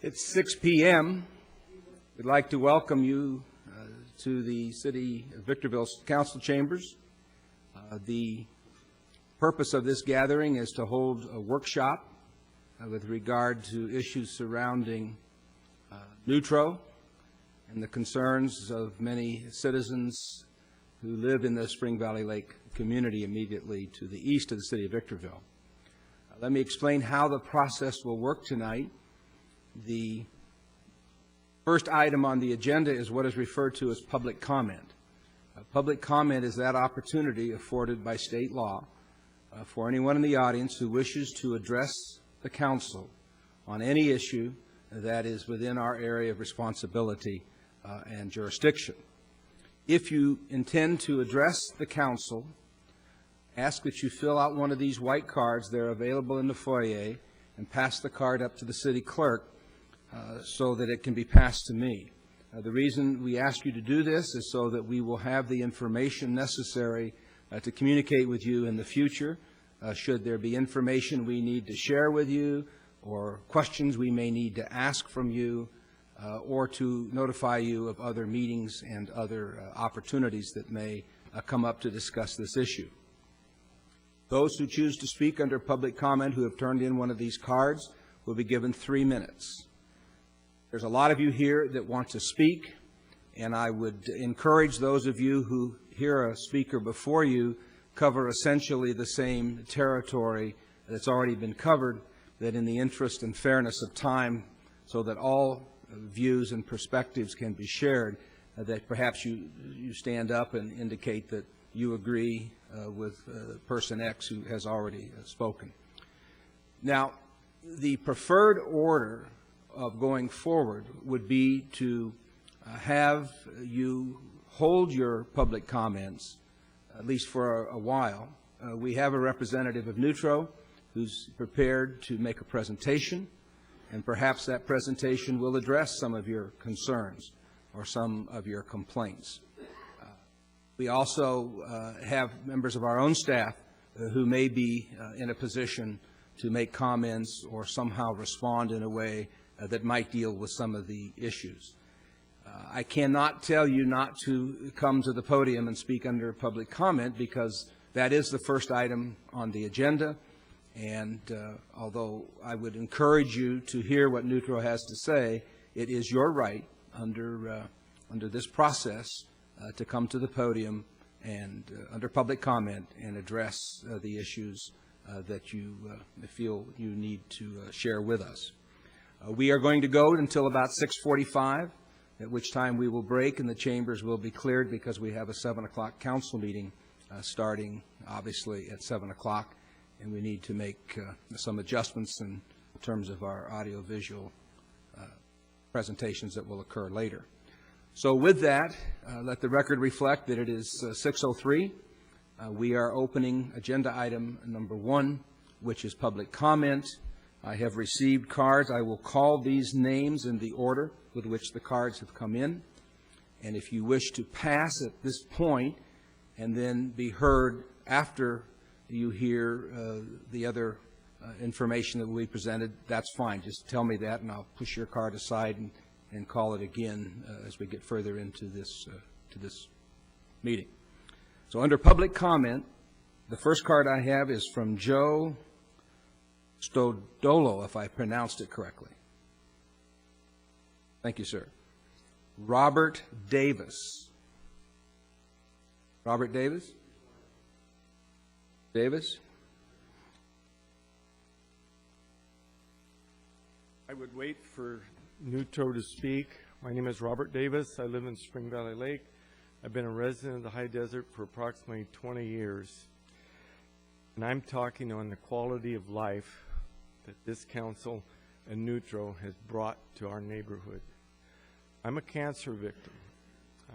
It's 6 p.m. We'd like to welcome you to the City of Victorville Council Chambers. The purpose of this gathering is to hold a workshop with regard to issues surrounding Neutro and the concerns of many citizens who live in the Spring Valley Lake community immediately to the east of the City of Victorville. Let me explain how the process will work tonight. The first item on the agenda is what is referred to as public comment. Public comment is that opportunity afforded by state law for anyone in the audience who wishes to address the council on any issue that is within our area of responsibility and jurisdiction. If you intend to address the council, ask that you fill out one of these white cards. They're available in the foyer, and pass the card up to the city clerk so that it can be passed to me. The reason we ask you to do this is so that we will have the information necessary to communicate with you in the future. Should there be information we need to share with you, or questions we may need to ask from you, or to notify you of other meetings and other opportunities that may come up to discuss this issue. Those who choose to speak under public comment who have turned in one of these cards will be given 3 minutes. There's a lot of you here that want to speak, and I would encourage those of you who hear a speaker before you cover essentially the same territory that's already been covered, that in the interest and fairness of time, so that all views and perspectives can be shared, that perhaps you stand up and indicate that you agree with person X who has already spoken. Now, the preferred order of going forward would be to have you hold your public comments, at least for a while. We have a representative of Neutro who's prepared to make a presentation, and perhaps that presentation will address some of your concerns or some of your complaints. We also have members of our own staff who may be in a position to make comments or somehow respond in a way that might deal with some of the issues. I cannot tell you not to come to the podium and speak under public comment, because that is the first item on the agenda. And although I would encourage you to hear what Neutro has to say, it is your right under this process to come to the podium and under public comment and address the issues that you feel you need to share with us. We are going to go until about 6:45, at which time we will break and the chambers will be cleared, because we have a 7 o'clock council meeting starting obviously at 7 o'clock, and we need to make some adjustments in terms of our audio-visual presentations that will occur later. So with that, let the record reflect that it is 6:03. We are opening agenda item number 1, which is public comment. I have received cards. I will call these names in the order with which the cards have come in. And if you wish to pass at this point and then be heard after you hear the other information that will be presented, that's fine. Just tell me that, and I'll push your card aside and call it again as we get further into this meeting. So under public comment, the first card I have is from Joe Stodolo, if I pronounced it correctly. Thank you, sir. Robert Davis. Robert Davis? Davis? I would wait for Neutro to speak. My name is Robert Davis. I live in Spring Valley Lake. I've been a resident of the High Desert for approximately 20 years. And I'm talking on the quality of life that this council and Neutro has brought to our neighborhood. I'm a cancer victim.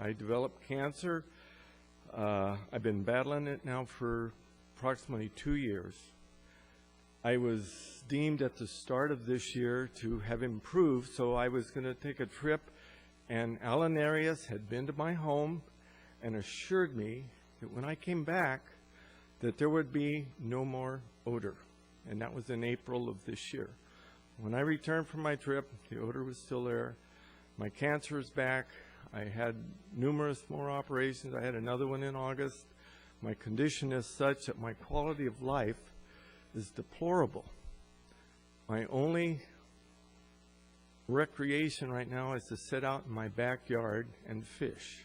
I developed cancer. I've been battling it now for approximately 2 years. I was deemed at the start of this year to have improved, so I was going to take a trip, and Alan Arias had been to my home and assured me that when I came back that there would be no more odor, and that was in April of this year. When I returned from my trip, the odor was still there. My cancer is back. I had numerous more operations. I had another one in August. My condition is such that my quality of life is deplorable. My only recreation right now is to sit out in my backyard and fish.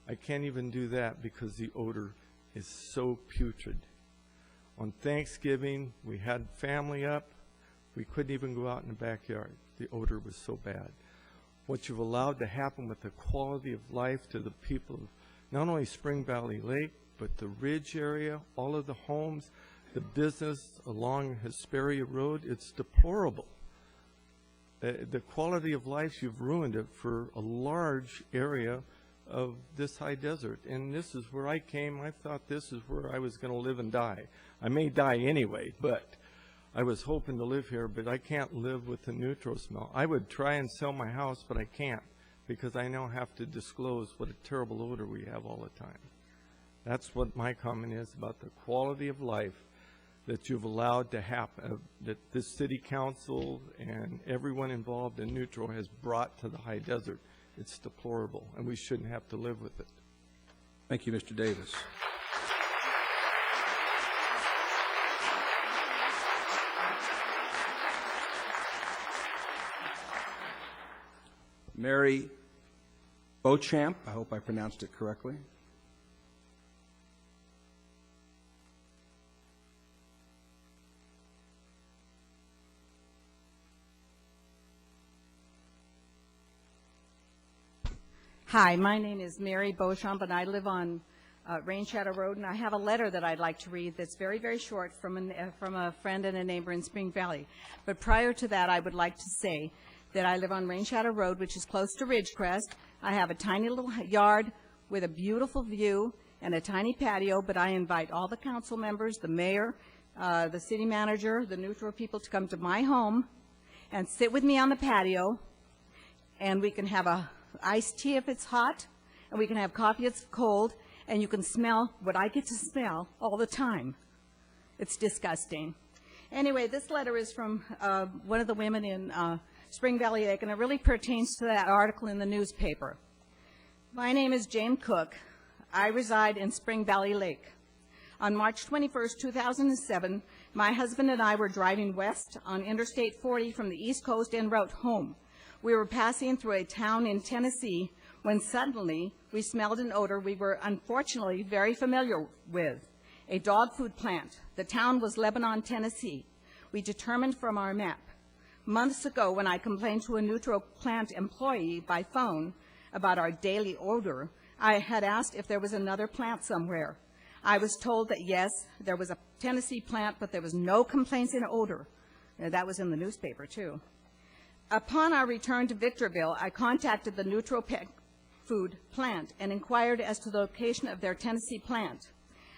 I can't even do that because the odor is so putrid. On Thanksgiving, we had family up. We couldn't even go out in the backyard. The odor was so bad. What you've allowed to happen with the quality of life to the people of not only Spring Valley Lake, but the Ridge area, all of the homes, the business along Hesperia Road, it's deplorable. The quality of life, you've ruined it for a large area of this high desert. And this is where I came. I thought this is where I was going to live and die. I may die anyway, but I was hoping to live here, but I can't live with the Nutro smell. I would try and sell my house, but I can't because I now have to disclose what a terrible odor we have all the time. That's what my comment is about the quality of life that you've allowed to happen, that this city council and everyone involved in Nutro has brought to the high desert. It's deplorable, and we shouldn't have to live with it. Thank you, Mr. Davis. Mary Beauchamp, I hope I pronounced it correctly. Hi, my name is Mary Beauchamp, and I live on Rain Shadow Road, and I have a letter that I'd like to read that's very, very short from a friend and a neighbor in Spring Valley. But prior to that, I would like to say that I live on Rain Shadow Road, which is close to Ridgecrest. I have a tiny little yard with a beautiful view and a tiny patio, but I invite all the council members, the mayor, the city manager, the Nutro people to come to my home and sit with me on the patio, and we can have a iced tea if it's hot, and we can have coffee if it's cold, and you can smell what I get to smell all the time. It's disgusting. Anyway, this letter is from one of the women in Spring Valley Lake, and it really pertains to that article in the newspaper. My name is Jane Cook. I reside in Spring Valley Lake. On March 21st, 2007, my husband and I were driving west on Interstate 40 from the East Coast en route home. We were passing through a town in Tennessee when suddenly we smelled an odor we were unfortunately very familiar with, a dog food plant. The town was Lebanon, Tennessee. We determined from our map. Months ago, when I complained to a Nutro plant employee by phone about our daily odor, I had asked if there was another plant somewhere. I was told that yes, there was a Tennessee plant, but there was no complaints in odor. That was in the newspaper, too. Upon our return to Victorville, I contacted the Nutro Pet Food plant and inquired as to the location of their Tennessee plant.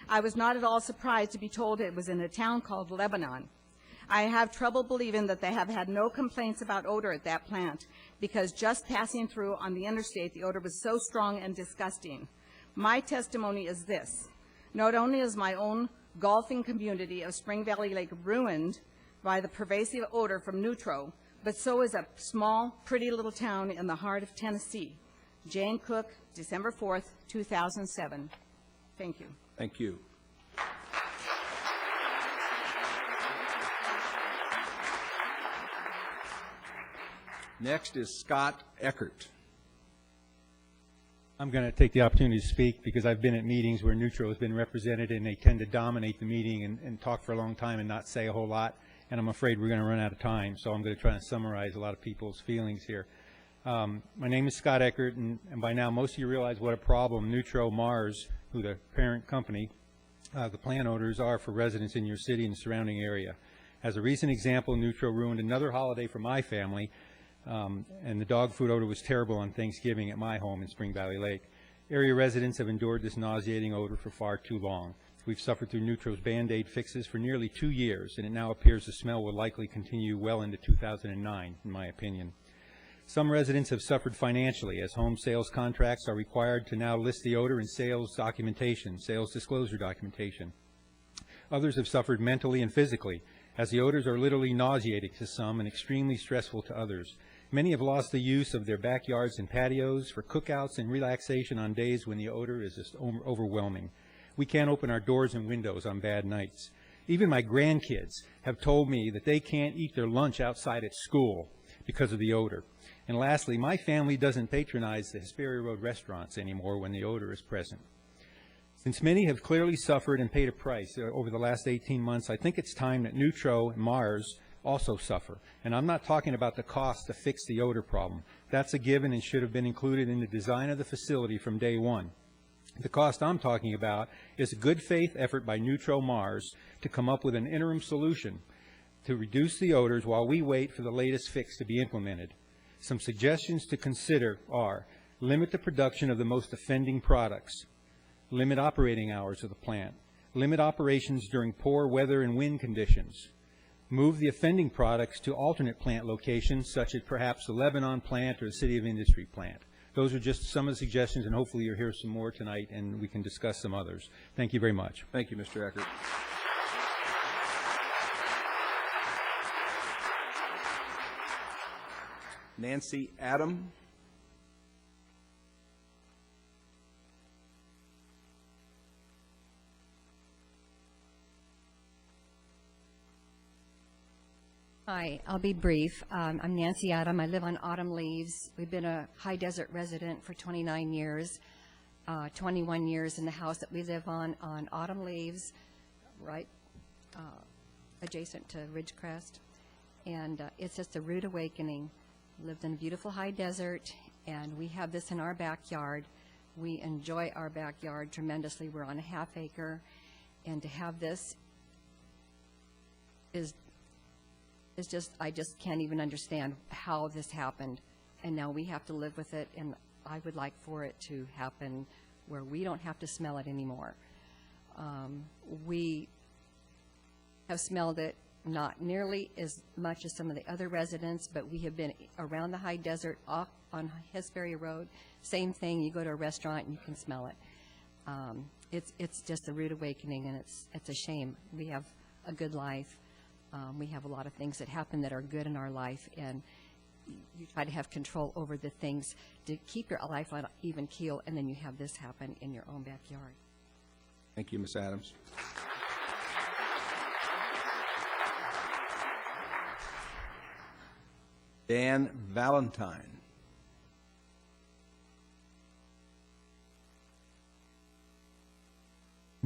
I was not at all surprised to be told it was in a town called Lebanon. I have trouble believing that they have had no complaints about odor at that plant because just passing through on the interstate, the odor was so strong and disgusting. My testimony is this. Not only is my own golfing community of Spring Valley Lake ruined by the pervasive odor from Nutro, but so is a small, pretty little town in the heart of Tennessee. Jane Cook, December 4th, 2007. Thank you. Thank you. Next is Scott Eckert. I'm going to take the opportunity to speak because I've been at meetings where Nutro has been represented, and they tend to dominate the meeting and talk for a long time and not say a whole lot. And I'm afraid we're going to run out of time, so I'm going to try and summarize a lot of people's feelings here. My name is Scott Eckert, and by now most of you realize what a problem Nutro Mars, who the parent company, the plant odors are for residents in your city and the surrounding area. As a recent example, Nutro ruined another holiday for my family, and the dog food odor was terrible on Thanksgiving at my home in Spring Valley Lake. Area residents have endured this nauseating odor for far too long. We've suffered through Nutro's Band-Aid fixes for nearly 2 years, and it now appears the smell will likely continue well into 2009, in my opinion. Some residents have suffered financially, as home sales contracts are required to now list the odor in sales documentation, sales disclosure documentation. Others have suffered mentally and physically, as the odors are literally nauseating to some and extremely stressful to others. Many have lost the use of their backyards and patios for cookouts and relaxation on days when the odor is just overwhelming. We can't open our doors and windows on bad nights. Even my grandkids have told me that they can't eat their lunch outside at school because of the odor. And lastly, my family doesn't patronize the Hesperia Road restaurants anymore when the odor is present. Since many have clearly suffered and paid a price over the last 18 months, I think it's time that Nutro and Mars also suffer. And I'm not talking about the cost to fix the odor problem. That's a given and should have been included in the design of the facility from day one. The cost I'm talking about is a good faith effort by Nutro Mars to come up with an interim solution to reduce the odors while we wait for the latest fix to be implemented. Some suggestions to consider are: limit the production of the most offending products, limit operating hours of the plant, limit operations during poor weather and wind conditions, move the offending products to alternate plant locations such as perhaps the Lebanon plant or the City of Industry plant. Those are just some of the suggestions, and hopefully you'll hear some more tonight and we can discuss some others. Thank you very much. Thank you, Mr. Eckert. Nancy Adam. Hi, I'll be brief. I'm Nancy Adam. I live on Autumn Leaves. We've been a high desert resident for 29 years, 21 years in the house that we live on Autumn Leaves, right adjacent to Ridgecrest. And it's just a rude awakening. Lived in a beautiful high desert, and we have this in our backyard. We enjoy our backyard tremendously. We're on a half acre, and to have this is just, I just can't even understand how this happened, and now we have to live with it, and I would like for it to happen where we don't have to smell it anymore. We have smelled it not nearly as much as some of the other residents, but we have been around the high desert off on Hesperia Road. Same thing, you go to a restaurant and you can smell it. It's just a rude awakening, and it's a shame. We have a good life. We have a lot of things that happen that are good in our life, and you try to have control over the things to keep your life on even keel, and then you have this happen in your own backyard. Thank you, Ms. Adams. Dan Valentine.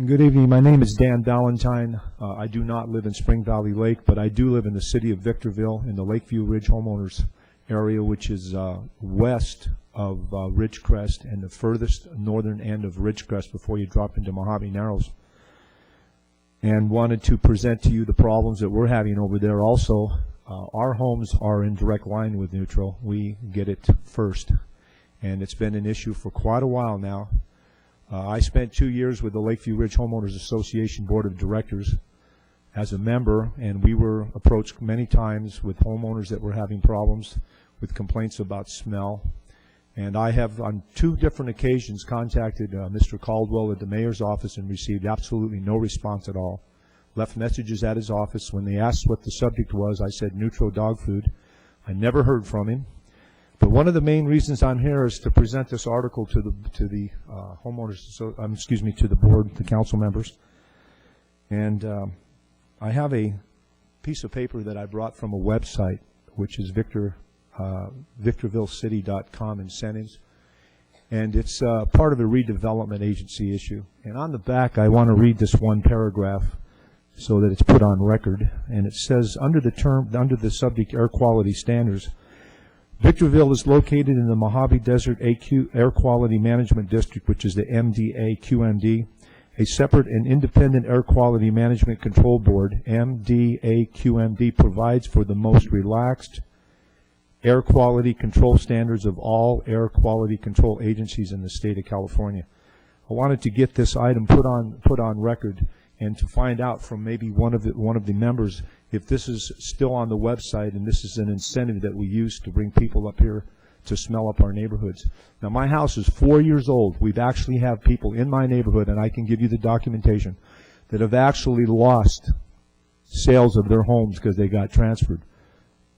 Good evening. My name is Dan Valentine. I do not live in Spring Valley Lake, but I do live in the city of Victorville in the Lakeview Ridge homeowners area, which is west of Ridgecrest and the furthest northern end of Ridgecrest before you drop into Mojave Narrows. And wanted to present to you the problems that we're having over there also. Our homes are in direct line with Nutro. We get it first, and it's been an issue for quite a while now. I spent 2 years with the Lakeview Ridge Homeowners Association Board of Directors as a member, and we were approached many times with homeowners that were having problems with complaints about smell. And I have on 2 different occasions contacted Mr. Caldwell at the mayor's office and received absolutely no response at all. Left messages at his office. When they asked what the subject was, I said Nutro dog food. I never heard from him. But one of the main reasons I'm here is to present this article to the homeowners, to the board, the council members. And I have a piece of paper that I brought from a website, which is victorvillecity.com incentives. And it's part of a redevelopment agency issue. And on the back, I want to read this one paragraph so that it's put on record. And it says, under the subject air quality standards, Victorville is located in the Mojave Desert Air Quality Management District, which is the MDA-QMD. A separate and independent Air Quality Management Control Board, MDA-QMD, provides for the most relaxed air quality control standards of all air quality control agencies in the state of California. I wanted to get this item put on record and to find out from maybe one of the members if this is still on the website and this is an incentive that we use to bring people up here to smell up our neighborhoods. Now, my house is 4 years old. We've actually have people in my neighborhood, and I can give you the documentation, that have actually lost sales of their homes because they got transferred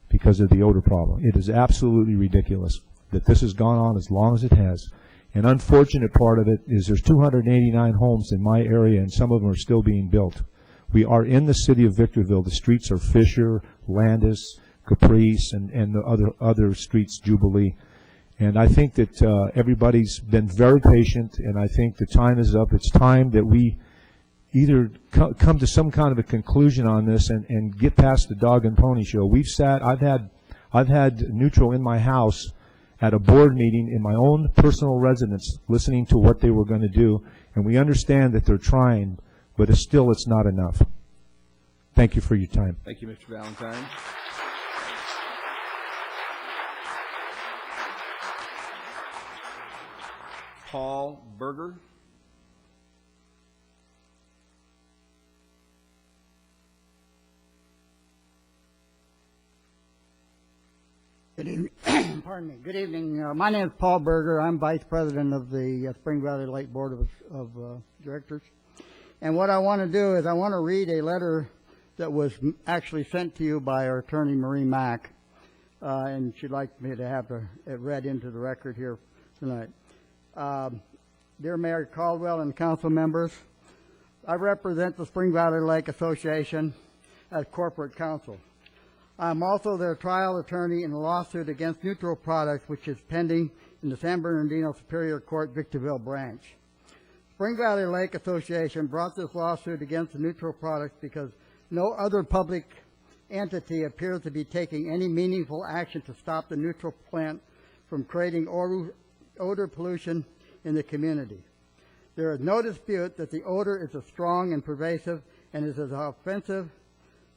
because of the odor problem. It is absolutely ridiculous that this has gone on as long as it has. An unfortunate part of it is there's 289 homes in my area, and some of them are still being built. We are in the city of Victorville. The streets are Fisher, Landis, Caprice, and the other streets, Jubilee. And I think that everybody's been very patient, and I think the time is up. It's time that we either come to some kind of a conclusion on this and get past the dog and pony show. I've had Neutral in my house at a board meeting in my own personal residence, listening to what they were going to do, and we understand that they're trying, but it's not enough. Thank you for your time. Thank you, Mr. Valentine. Paul Berger. Good evening. Pardon me. Good evening. My name is Paul Berger. I'm Vice President of the Spring Valley Lake Board of Directors. And what I want to do is I want to read a letter that was actually sent to you by our attorney, Marie Mack, and she'd like me to have it read into the record here tonight. Dear Mayor Caldwell and council members, I represent the Spring Valley Lake Association as corporate counsel. I'm also their trial attorney in a lawsuit against Neutral Products, which is pending in the San Bernardino Superior Court, Victorville branch. Spring Valley Lake Association brought this lawsuit against the Neutral Products because no other public entity appears to be taking any meaningful action to stop the Neutral plant from creating odor pollution in the community. There is no dispute that the odor is strong and pervasive and is as offensive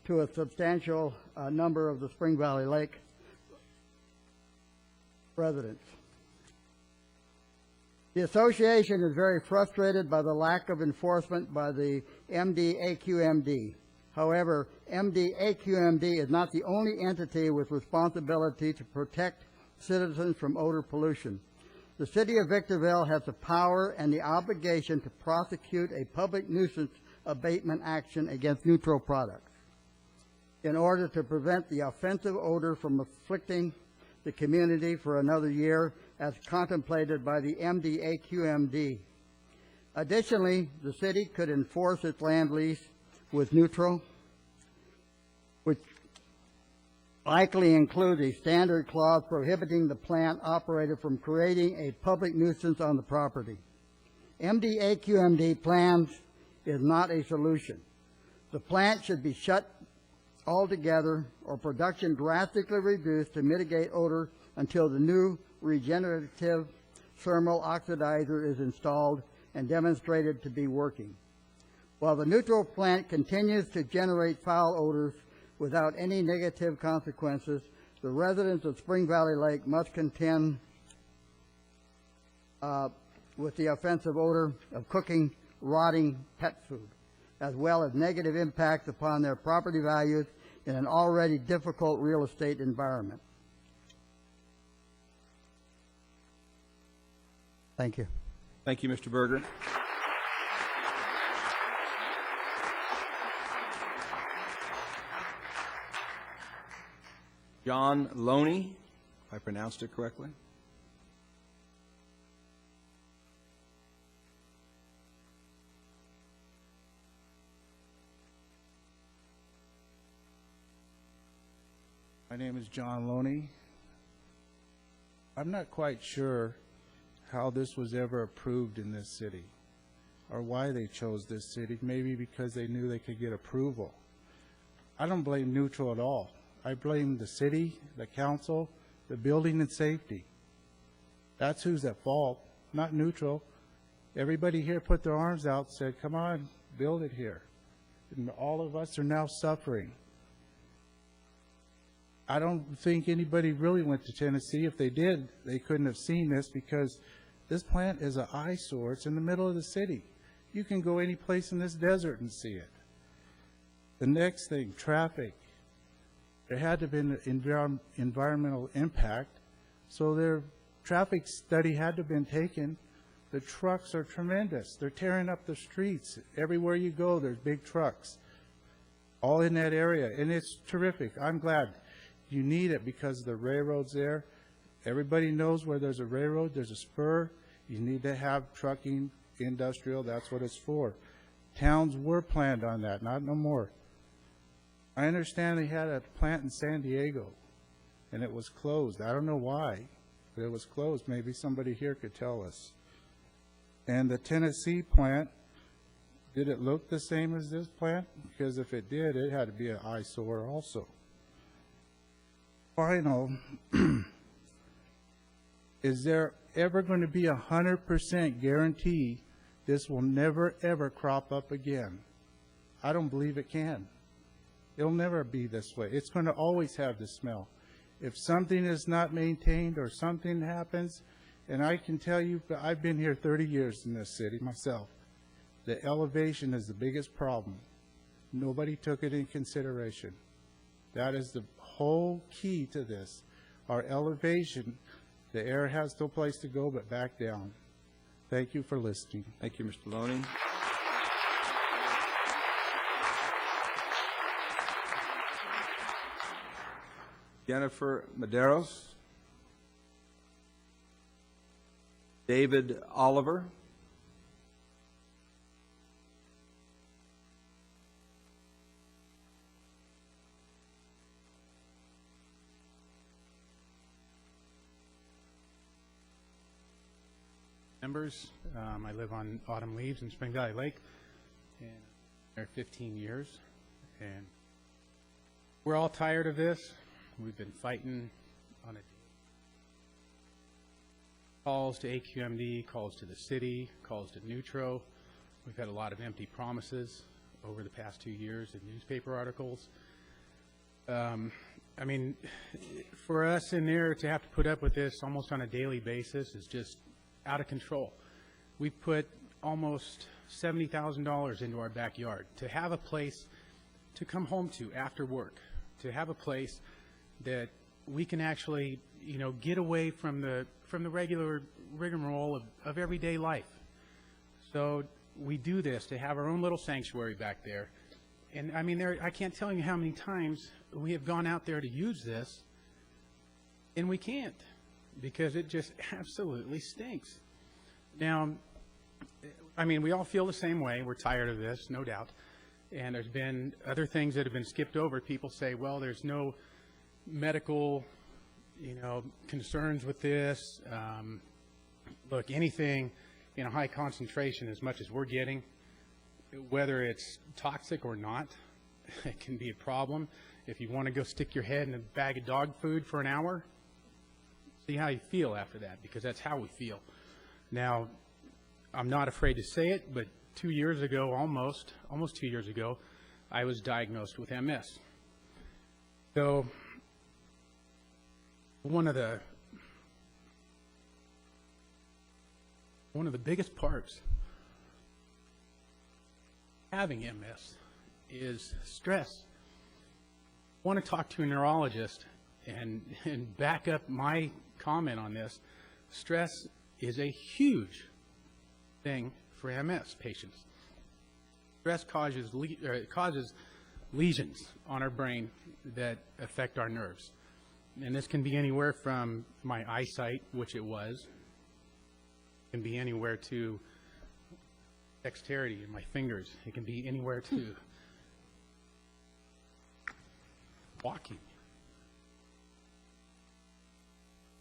to a substantial number of the Spring Valley Lake residents. The association is very frustrated by the lack of enforcement by the MDAQMD. However, MDAQMD is not the only entity with responsibility to protect citizens from odor pollution. The City of Victorville has the power and the obligation to prosecute a public nuisance abatement action against Neutral Products in order to prevent the offensive odor from afflicting the community for another year as contemplated by the MDAQMD. Additionally, the city could enforce its land lease with Neutral, which likely includes a standard clause prohibiting the plant operator from creating a public nuisance on the property. MDAQMD plans is not a solution. The plant should be shut altogether or production drastically reduced to mitigate odor until the new regenerative thermal oxidizer is installed and demonstrated to be working. While the Neutral plant continues to generate foul odors without any negative consequences, the residents of Spring Valley Lake must contend with the offensive odor of cooking, rotting pet food, as well as negative impacts upon their property values in an already difficult real estate environment. Thank you. Thank you, Mr. Berger. John Loney, if I pronounced it correctly. My name is John Loney. I'm not quite sure how this was ever approved in this city or why they chose this city. Maybe because they knew they could get approval. I don't blame Neutral at all. I blame the city, the council, the building and safety. That's who's at fault, not Neutral. Everybody here put their arms out and said, come on, build it here. And all of us are now suffering. I don't think anybody really went to Tennessee. If they did, they couldn't have seen this because this plant is an eyesore. It's in the middle of the city. You can go any place in this desert and see it. The next thing, traffic. There had to be an environmental impact, so their traffic study had to have been taken. The trucks are tremendous. They're tearing up the streets. Everywhere you go, there's big trucks. all in that area, and it's terrific. I'm glad. You need it because the railroad's there. Everybody knows where there's a railroad, there's a spur. You need to have trucking, industrial, that's what it's for. Towns were planned on that, not no more. I understand they had a plant in San Diego, and it was closed. I don't know why, but it was closed. Maybe somebody here could tell us. And the Tennessee plant, did it look the same as this plant? Because if it did, it had to be an eyesore also. Final, is there ever going to be 100% guarantee this will never, ever crop up again? I don't believe it can. It'll never be this way. It's going to always have the smell. If something is not maintained or something happens, and I can tell you, I've been here 30 years in this city myself, the elevation is the biggest problem. Nobody took it in consideration. That is the whole key to this. Our elevation, the air has no place to go but back down. Thank you for listening. Thank you, Mr. Loney. Jennifer Medeiros. David Oliver. Members, I live on Autumn Leaves in Spring Valley Lake, and I'm there 15 years, and we're all tired of this. We've been fighting on it. Calls to AQMD, calls to the city, calls to Nutro. We've had a lot of empty promises over the past 2 years in newspaper articles. I mean, for us in there to have to put up with this almost on a daily basis is just out of control. We put almost $70,000 into our backyard to have a place to come home to after work, to have a place that we can actually, you know, get away from the regular rigmarole of everyday life. So we do this to have our own little sanctuary back there. And I mean, I can't tell you how many times we have gone out there to use this, and we can't, because it just absolutely stinks. Now, I mean, we all feel the same way. We're tired of this, no doubt. And there's been other things that have been skipped over. People say, well, there's no medical, you know, concerns with this. Look, anything in a high concentration, as much as we're getting, whether it's toxic or not, it can be a problem. If you want to go stick your head in a bag of dog food for an hour, see how you feel after that, because that's how we feel. Now, I'm not afraid to say it, but 2 years ago, almost 2 years ago, I was diagnosed with MS. So one of the biggest parts having MS is stress. I want to talk to a neurologist and back up my comment on this. Stress is a huge thing for MS patients. Stress causes lesions on our brain that affect our nerves. And this can be anywhere from my eyesight, which it was, it can be anywhere to dexterity in my fingers. It can be anywhere to walking.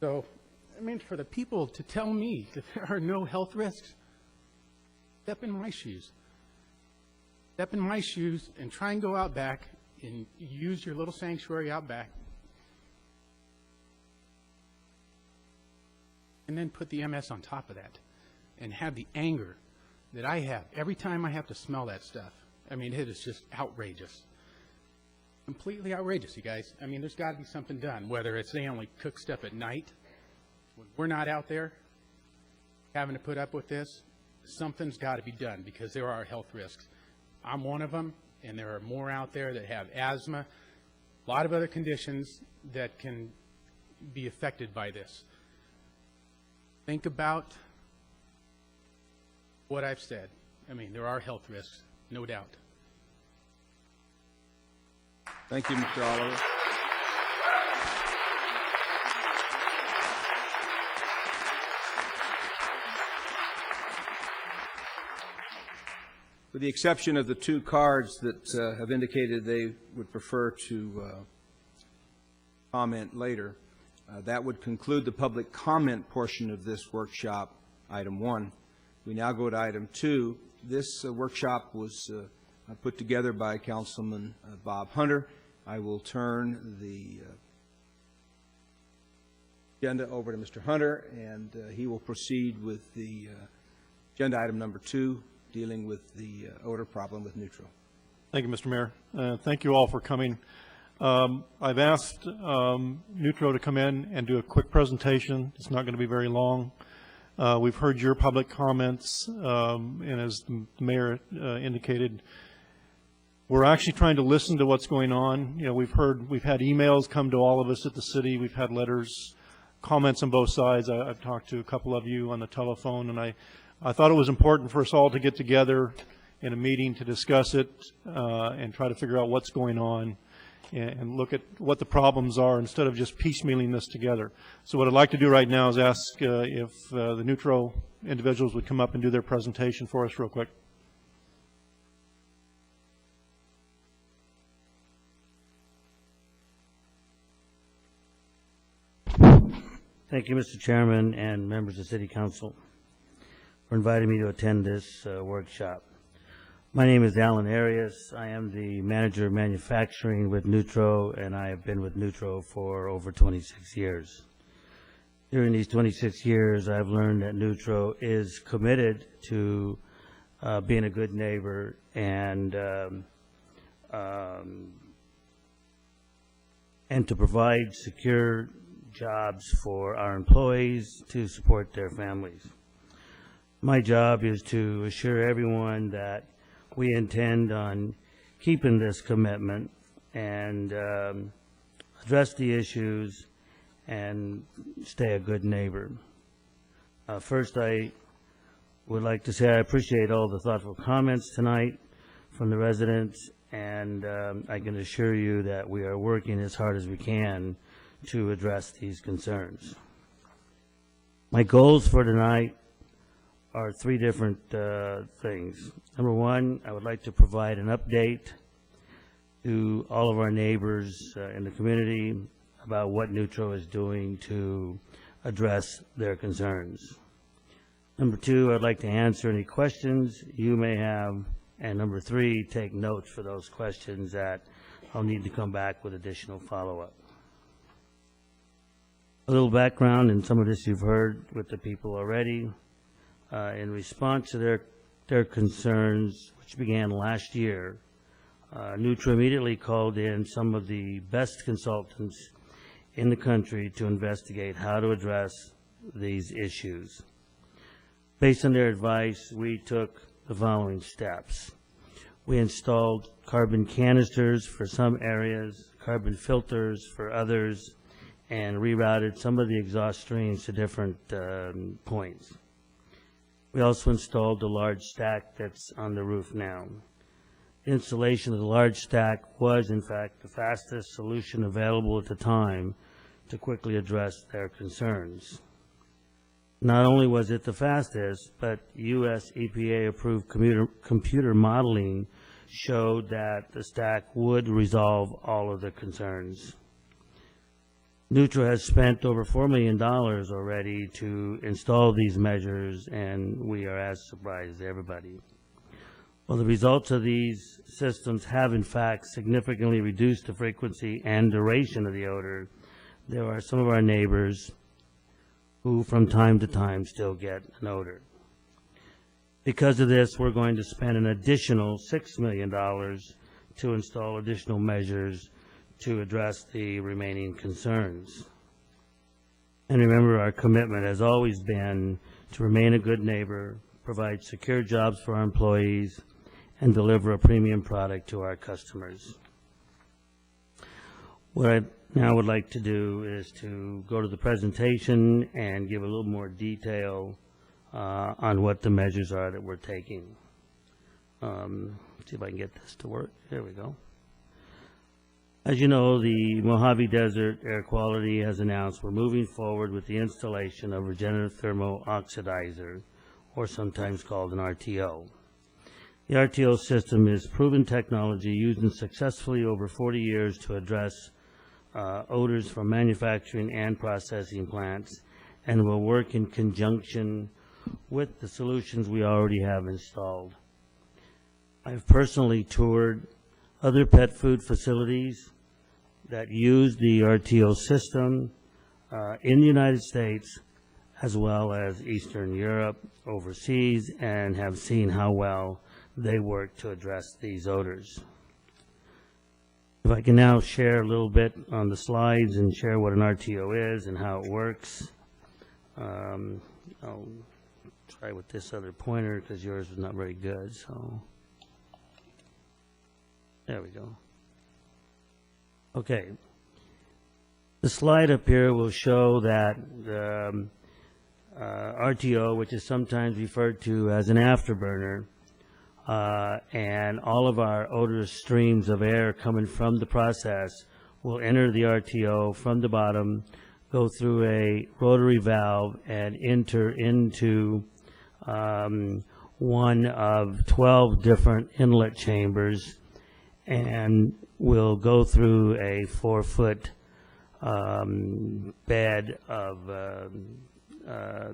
So, I mean, for the people to tell me that there are no health risks, step in my shoes. Step in my shoes and try and go out back and use your little sanctuary out back. And then put the MS on top of that and have the anger that I have every time I have to smell that stuff. I mean, it is just outrageous. Completely outrageous, you guys. I mean, there's got to be something done, whether it's they only cook stuff at night. When we're not out there having to put up with this, something's got to be done, because there are health risks. I'm one of them, and there are more out there that have asthma, a lot of other conditions that can be affected by this. Think about what I've said. I mean, there are health risks, no doubt. Thank you, Mr. Oliver. With the exception of the two cards that have indicated they would prefer to comment later, that would conclude the public comment portion of this workshop, item 1. We now go to item 2. This workshop was put together by Councilman Bob Hunter. I will turn the agenda over to Mr. Hunter, and he will proceed with the agenda item number 2, dealing with the odor problem with Nutro. Thank you, Mr. Mayor. Thank you all for coming. I've asked Nutro to come in and do a quick presentation. It's not going to be very long. We've heard your public comments, and as the mayor indicated, we're actually trying to listen to what's going on. You know, we've had emails come to all of us at the city. We've had letters, comments on both sides. I've talked to a couple of you on the telephone, and I thought it was important for us all to get together in a meeting to discuss it and try to figure out what's going on and look at what the problems are instead of just piecemealing this together. So what I'd like to do right now is ask if the Nutro individuals would come up and do their presentation for us real quick. Thank you, Mr. Chairman and members of City Council, for inviting me to attend this workshop. My name is Alan Arias. I am the manager of manufacturing with Nutro, and I have been with Nutro for over 26 years. During these 26 years, I've learned that Nutro is committed to being a good neighbor and to provide secure jobs for our employees to support their families. My job is to assure everyone that we intend on keeping this commitment and address the issues and stay a good neighbor. First, I would like to say I appreciate all the thoughtful comments tonight from the residents, and I can assure you that we are working as hard as we can to address these concerns. My goals for tonight are three different things. Number one, I would like to provide an update to all of our neighbors in the community about what Nutro is doing to address their concerns. Number two, I'd like to answer any questions you may have. And number three, take notes for those questions that I'll need to come back with additional follow-up. A little background, and some of this you've heard with the people already. In response to their concerns, which began last year, Nutro immediately called in some of the best consultants in the country to investigate how to address these issues. Based on their advice, we took the following steps. We installed carbon canisters for some areas, carbon filters for others, and rerouted some of the exhaust streams to different points. We also installed a large stack that's on the roof now. Installation of the large stack was, in fact, the fastest solution available at the time to quickly address their concerns. Not only was it the fastest, but U.S. EPA-approved computer modeling showed that the stack would resolve all of the concerns. Nutro has spent over $4 million already to install these measures, and we are as surprised as everybody. Well, the results of these systems have, in fact, significantly reduced the frequency and duration of the odor. There are some of our neighbors who, from time to time, still get an odor. Because of this, we're going to spend an additional $6 million to install additional measures to address the remaining concerns. And remember, our commitment has always been to remain a good neighbor, provide secure jobs for our employees, and deliver a premium product to our customers. What I now would like to do is to go to the presentation and give a little more detail on what the measures are that we're taking. See if I can get this to work. There we go. As you know, the Mojave Desert Air Quality has announced we're moving forward with the installation of regenerative thermal oxidizer, or sometimes called an RTO. The RTO system is proven technology used successfully over 40 years to address odors from manufacturing and processing plants, and will work in conjunction with the solutions we already have installed. I've personally toured other pet food facilities that use the RTO system in the United States as well as Eastern Europe, overseas, and have seen how well they work to address these odors. If I can now share a little bit on the slides and share what an RTO is and how it works. I'll try with this other pointer because yours was not very good, so. There we go. Okay. The slide up here will show that the RTO, which is sometimes referred to as an afterburner, and all of our odorous streams of air coming from the process will enter the RTO from the bottom, go through a rotary valve, and enter into one of 12 different inlet chambers, and will go through a 4-foot bed of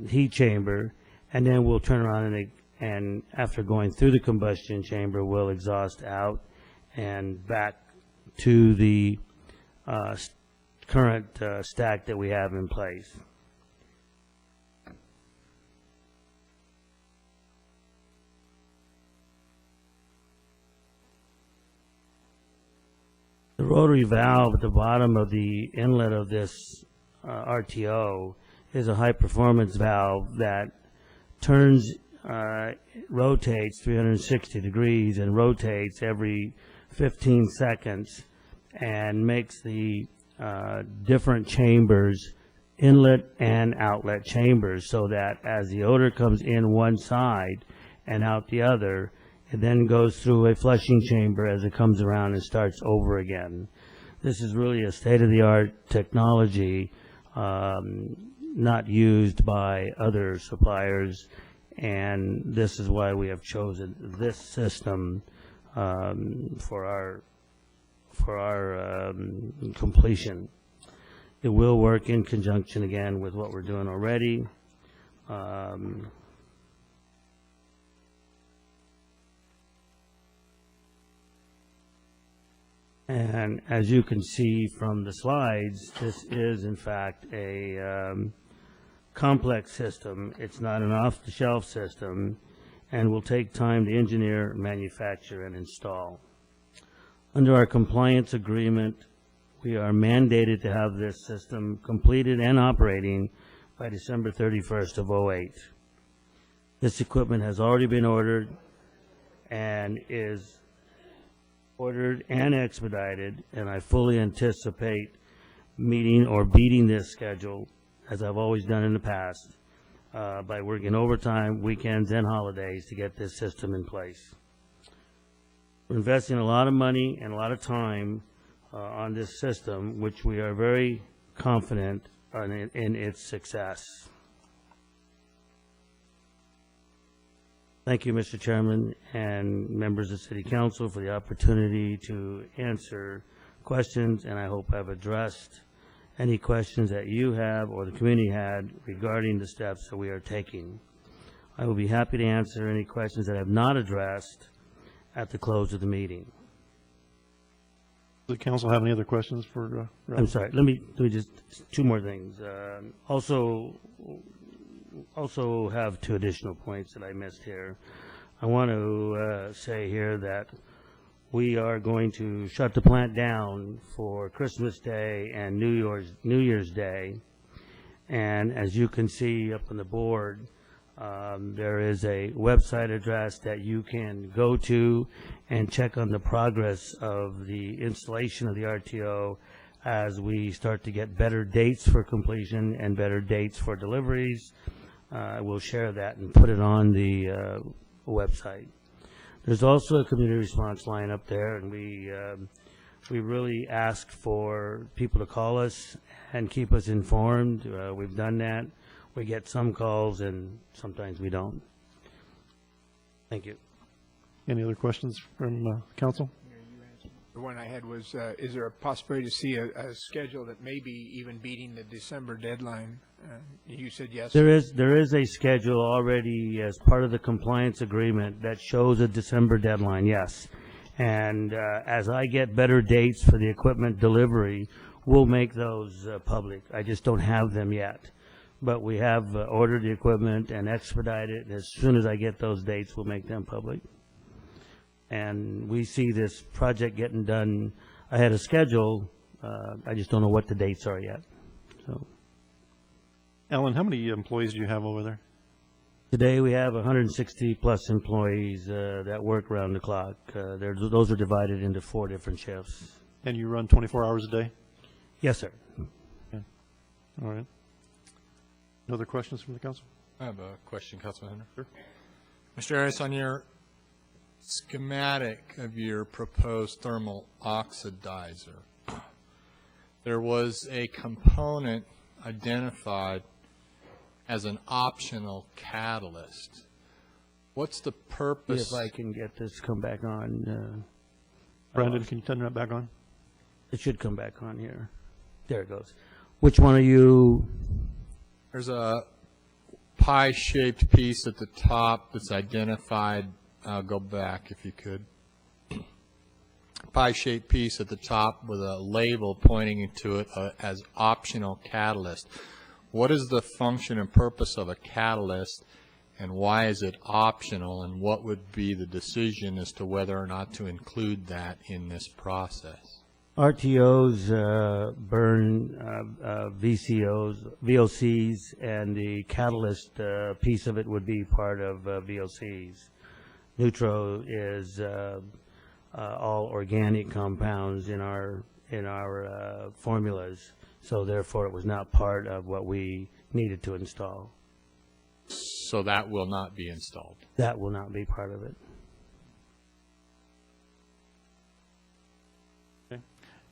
heat chamber, and then we'll turn around and after going through the combustion chamber, we'll exhaust out and back to the current stack that we have in place. The rotary valve at the bottom of the inlet of this RTO is a high-performance valve that turns, rotates 360 degrees and rotates every 15 seconds and makes the different chambers inlet and outlet chambers, so that as the odor comes in one side and out the other, it then goes through a flushing chamber as it comes around and starts over again. This is really a state-of-the-art technology not used by other suppliers, and this is why we have chosen this system for our completion. It will work in conjunction again with what we're doing already. And as you can see from the slides, this is in fact a complex system. It's not an off-the-shelf system, and will take time to engineer, manufacture, and install. Under our compliance agreement, we are mandated to have this system completed and operating by December 31st of '08. This equipment has already been ordered and is ordered and expedited, and I fully anticipate meeting or beating this schedule, as I've always done in the past, by working overtime, weekends, and holidays to get this system in place. We're investing a lot of money and a lot of time on this system, which we are very confident in its success. Thank you, Mr. Chairman and members of City Council, for the opportunity to answer questions, and I hope I've addressed any questions that you have or the community had regarding the steps that we are taking. I will be happy to answer any questions that I have not addressed at the close of the meeting. Does the council have any other questions for? I'm sorry, let me just, two more things. Also have two additional points that I missed here. I want to say here that we are going to shut the plant down for Christmas Day and New Year's Day. And as you can see up on the board, there is a website address that you can go to and check on the progress of the installation of the RTO as we start to get better dates for completion and better dates for deliveries. We'll share that and put it on the website. There's also a community response line up there, and we we really ask for people to call us and keep us informed. We've done that. We get some calls, and sometimes we don't. Thank you. Any other questions from council? The one I had was, is there a possibility to see a schedule that may be even beating the December deadline? You said yes. There is a schedule already as part of the compliance agreement that shows a December deadline, yes. And as I get better dates for the equipment delivery, we'll make those public. I just don't have them yet. But we have ordered the equipment and expedited it. As soon as I get those dates, we'll make them public. And we see this project getting done ahead of schedule. I just don't know what the dates are yet. So Alan, how many employees do you have over there? today we have 160 plus employees that work around the clock. Those are divided into 4 different shifts. And you run 24 hours a day? Yes, sir. Okay. All right. No other questions from the council? I have a question, Councilman Henry. Sure. Mr. Arias, on your schematic of your proposed thermal oxidizer, there was a component identified as an optional catalyst. What's the purpose? If I can get this to come back on. Brandon, can you turn that back on? It should come back on here. There it goes. Which one are you? There's a pie-shaped piece at the top that's identified. I'll go back if you could. Pie-shaped piece at the top with a label pointing to it as optional catalyst. What is the function and purpose of a catalyst, and why is it optional, and what would be the decision as to whether or not to include that in this process? RTOs burn VOCs, and the catalyst piece of it would be part of VOCs. Neutro is all organic compounds in our formulas, so therefore it was not part of what we needed to install. So that will not be installed? That will not be part of it.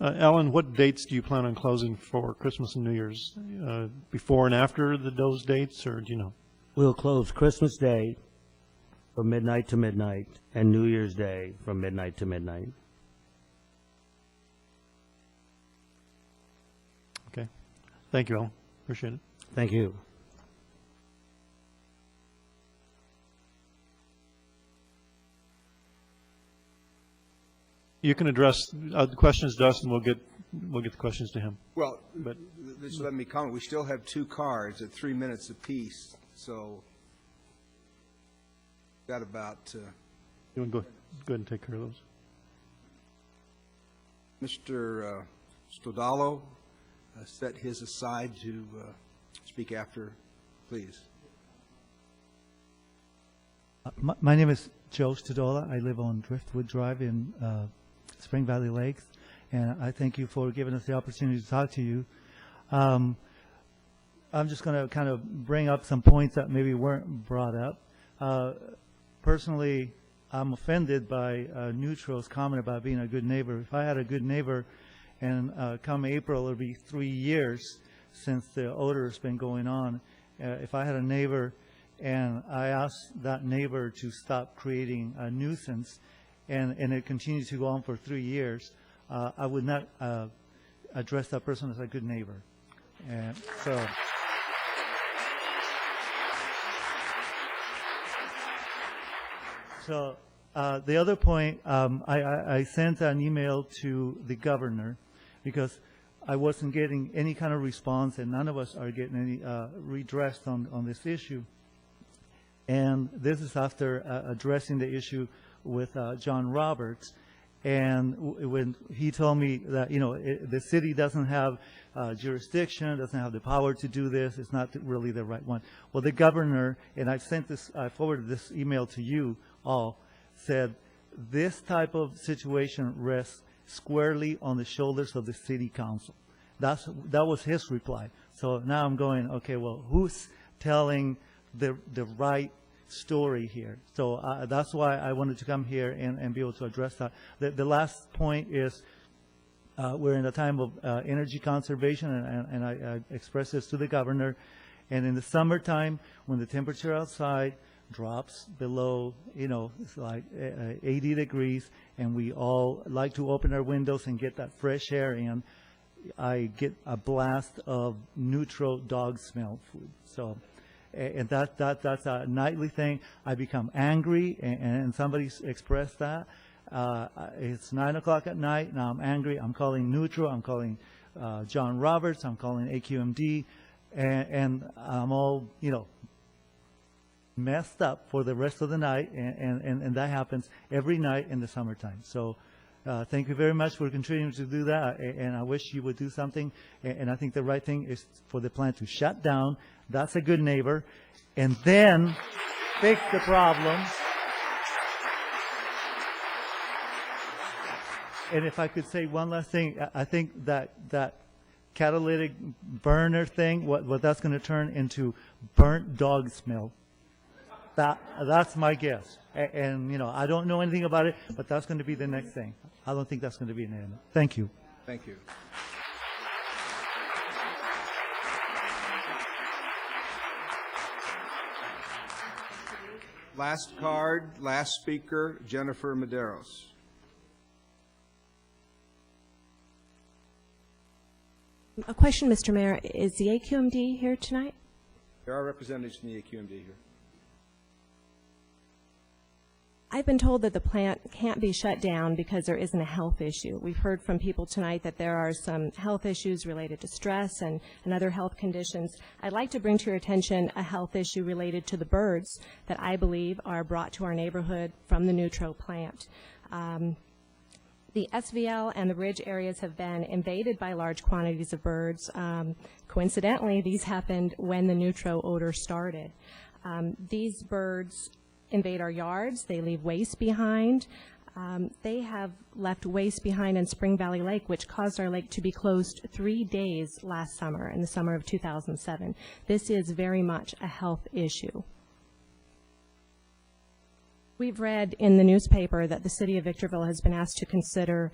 Alan, what dates do you plan on closing for Christmas and New Year's? Before and after those dates, or do you know? We'll close Christmas Day from midnight to midnight, and New Year's Day from midnight to midnight. Okay. Thank you, Alan. Appreciate it. Thank you. You can address the questions to us, and we'll get the questions to him. Well, but just let me comment. We still have 2 cards at 3 minutes apiece, so got about. You want to go ahead and take care of those? Mr. Stodalo set his aside to speak after, please. My name is Joe Stodola. I live on Driftwood Drive in Spring Valley Lakes, and I thank you for giving us the opportunity to talk to you. I'm just going to kind of bring up some points that maybe weren't brought up. Personally, I'm offended by Neutro's comment about being a good neighbor. If I had a good neighbor, and come April, it'll be 3 years since the odor has been going on. If I had a neighbor and I asked that neighbor to stop creating a nuisance, and it continues to go on for 3 years, I would not address that person as a good neighbor. And so the other point, I sent an email to the governor because I wasn't getting any kind of response, and none of us are getting any redress on this issue. And this is after addressing the issue with John Roberts. And when he told me that, the city doesn't have jurisdiction, doesn't have the power to do this, it's not really the right one. Well, the governor, and I forwarded this email to you all, said this type of situation rests squarely on the shoulders of the city council. That was his reply. So now I'm going, okay, well, who's telling the right story here? So that's why I wanted to come here and be able to address that. The last point is, We're in a time of energy conservation, and I express this to the governor. And in the summertime, when the temperature outside drops below, it's like 80 degrees, and we all like to open our windows and get that fresh air in, I get a blast of neutral dog smell food. So, and that's a nightly thing. I become angry, and somebody expressed that. It's 9 o'clock at night. Now I'm angry. I'm calling Neutral. I'm calling John Roberts. I'm calling AQMD, and I'm all messed up for the rest of the night. And that happens every night in the summertime. So. Thank you very much for continuing to do that, and I wish you would do something. And I think the right thing is for the plant to shut down. That's a good neighbor, and then fix the problems. And if I could say one last thing, I think that catalytic burner thing, what that's going to turn into burnt dog smell. That's my guess. And I don't know anything about it, but that's going to be the next thing. I don't think that's going to be an end. Thank you. Thank you. Last card, last speaker, Jennifer Medeiros. A question, Mr. Mayor. Is the AQMD here tonight? There are representatives from the AQMD here. I've been told that the plant can't be shut down because there isn't a health issue. We've heard from people tonight that there are some health issues related to stress and other health conditions. I'd like to bring to your attention a health issue related to the birds that I believe are brought to our neighborhood from the Neutro plant. The SVL and the ridge areas have been invaded by large quantities of birds. Coincidentally, these happened when the Neutro odor started. These birds invade our yards. They leave waste behind. They have left waste behind in Spring Valley Lake, which caused our lake to be closed 3 days last summer, in the summer of 2007. This is very much a health issue. We've read in the newspaper that the city of Victorville has been asked to consider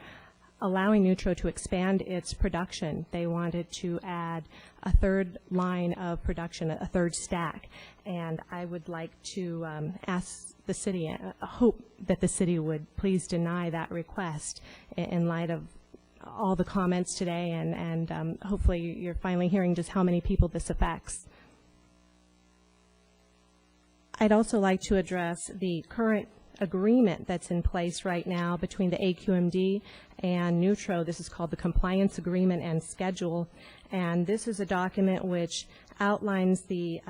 allowing Neutro to expand its production. They wanted to add a third line of production, a third stack. And I would like to ask the city, hope that the city would please deny that request in light of all the comments today, and hopefully you're finally hearing just how many people this affects. I'd also like to address the current agreement that's in place right now between the AQMD and Neutro. This is called the Compliance Agreement and Schedule, and this is a document which outlines the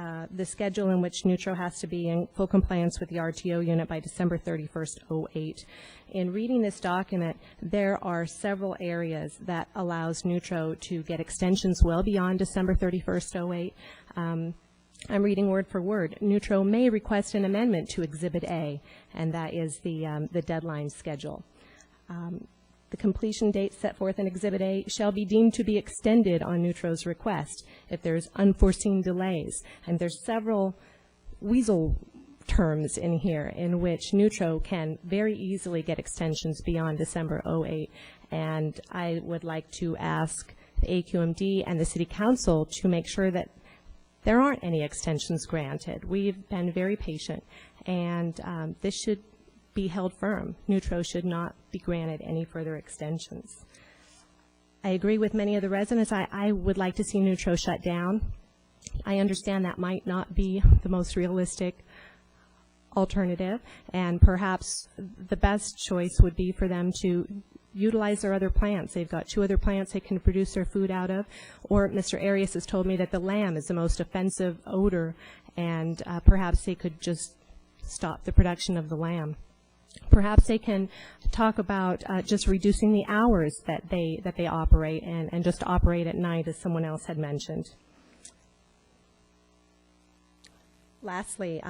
schedule in which Neutro has to be in full compliance with the RTO unit by December 31st, 08. In reading this document, there are several areas that allows Neutro to get extensions well beyond December 31st, 08. I'm reading word for word. Neutro may request an amendment to Exhibit A, and that is the deadline schedule. The completion date set forth in Exhibit A shall be deemed to be extended on Neutro's request if there's unforeseen delays. And there's several weasel terms in here in which Neutro can very easily get extensions beyond December 08. And I would like to ask the AQMD and the City Council to make sure that there aren't any extensions granted. We've been very patient, and this should be held firm. Neutro should not be granted any further extensions. I agree with many of the residents. I would like to see Neutro shut down. I understand that might not be the most realistic alternative, and perhaps the best choice would be for them to utilize their other plants. They've got 2 other plants they can produce their food out of. Or Mr. Arias has told me that the lamb is the most offensive odor, and perhaps they could just stop the production of the lamb. Perhaps they can talk about just reducing the hours that they operate, and just operate at night, as someone else had mentioned. Lastly,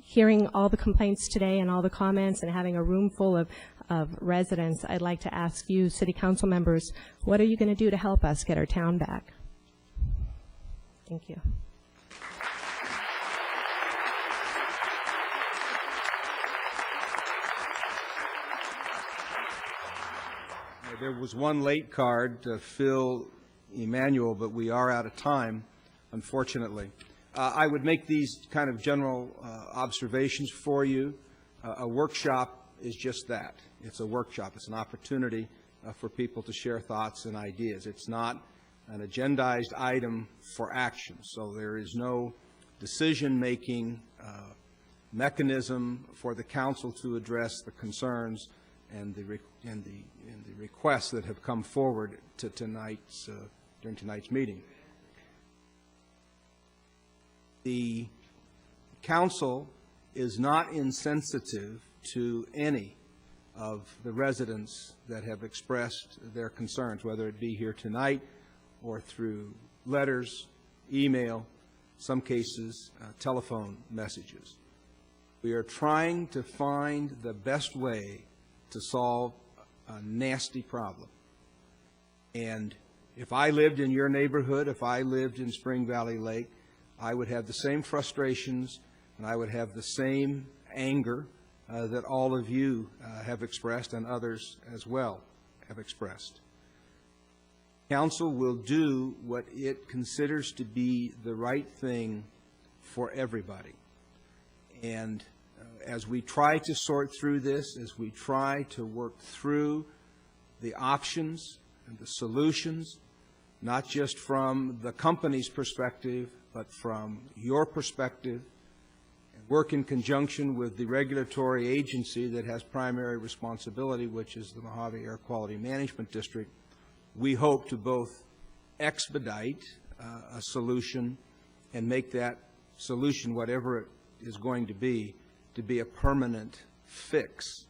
hearing all the complaints today and all the comments and having a room full of residents, I'd like to ask you, City Council members, what are you going to do to help us get our town back? Thank you. I There was one late card to Phil Emanuel, but we are out of time, unfortunately. I would make these kind of general observations for you. A workshop is just that. It's a workshop. It's an opportunity for people to share thoughts and ideas. It's not an agendized item for action. So there is no decision-making mechanism for the council to address the concerns and the requests that have come forward to during tonight's meeting. The council is not insensitive to any of the residents that have expressed their concerns, whether it be here tonight or through letters, email, some cases, telephone messages. We are trying to find the best way to solve a nasty problem. And if I lived in your neighborhood, if I lived in Spring Valley Lake, I would have the same frustrations and I would have the same anger that all of you have expressed and others as well have expressed. Council will do what it considers to be the right thing for everybody. And as we try to sort through this, as we try to work through the options and the solutions, not just from the company's perspective, but from your perspective, and work in conjunction with the regulatory agency that has primary responsibility, which is the Mojave Air Quality Management District, we hope to both expedite a solution and make that solution, whatever it is going to be a permanent fix.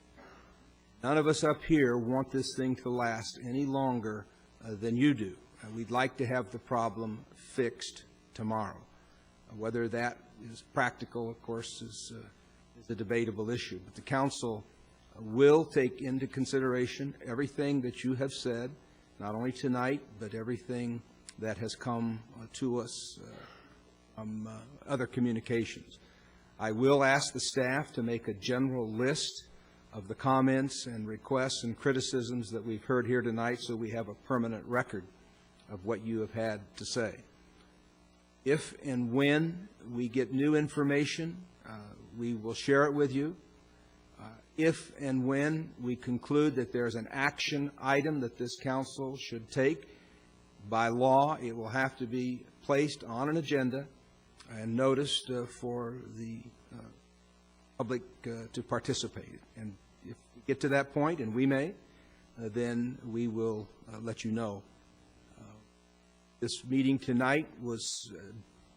None of us up here want this thing to last any longer than you do. We'd like to have the problem fixed tomorrow. Whether that is practical, of course, is a debatable issue. But the council will take into consideration everything that you have said, not only tonight, but everything that has come to us from other communications. I will ask the staff to make a general list of the comments and requests and criticisms that we've heard here tonight so we have a permanent record of what you have had to say. If and when we get new information, we will share it with you. If and when we conclude that there's an action item that this council should take, by law, it will have to be placed on an agenda and noticed for the public to participate. And if we get to that point, and we may, then we will let you know. This meeting tonight was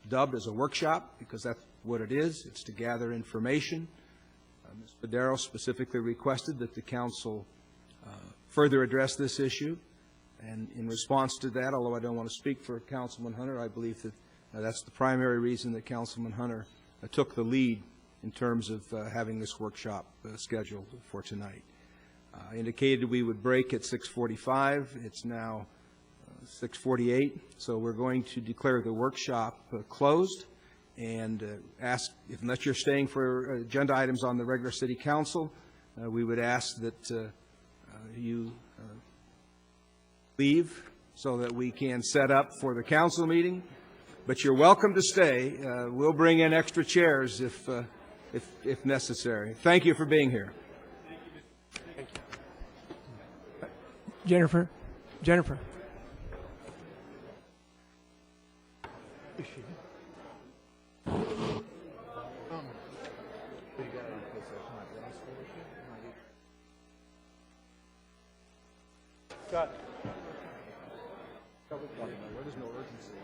dubbed as a workshop because that's what it is. It's to gather information. Ms. Padero specifically requested that the council further address this issue. And in response to that, although I don't want to speak for Councilman Hunter, I believe that that's the primary reason that Councilman Hunter took the lead in terms of having this workshop scheduled for tonight. I indicated we would break at 6:45. It's now 6:48, so we're going to declare the workshop closed and ask, unless you're staying for agenda items on the regular city council, we would ask that you leave so that we can set up for the council meeting. But you're welcome to stay. We'll bring in extra chairs if necessary. Thank you for being here. Thank you. Jennifer. Scott. There's no urgency.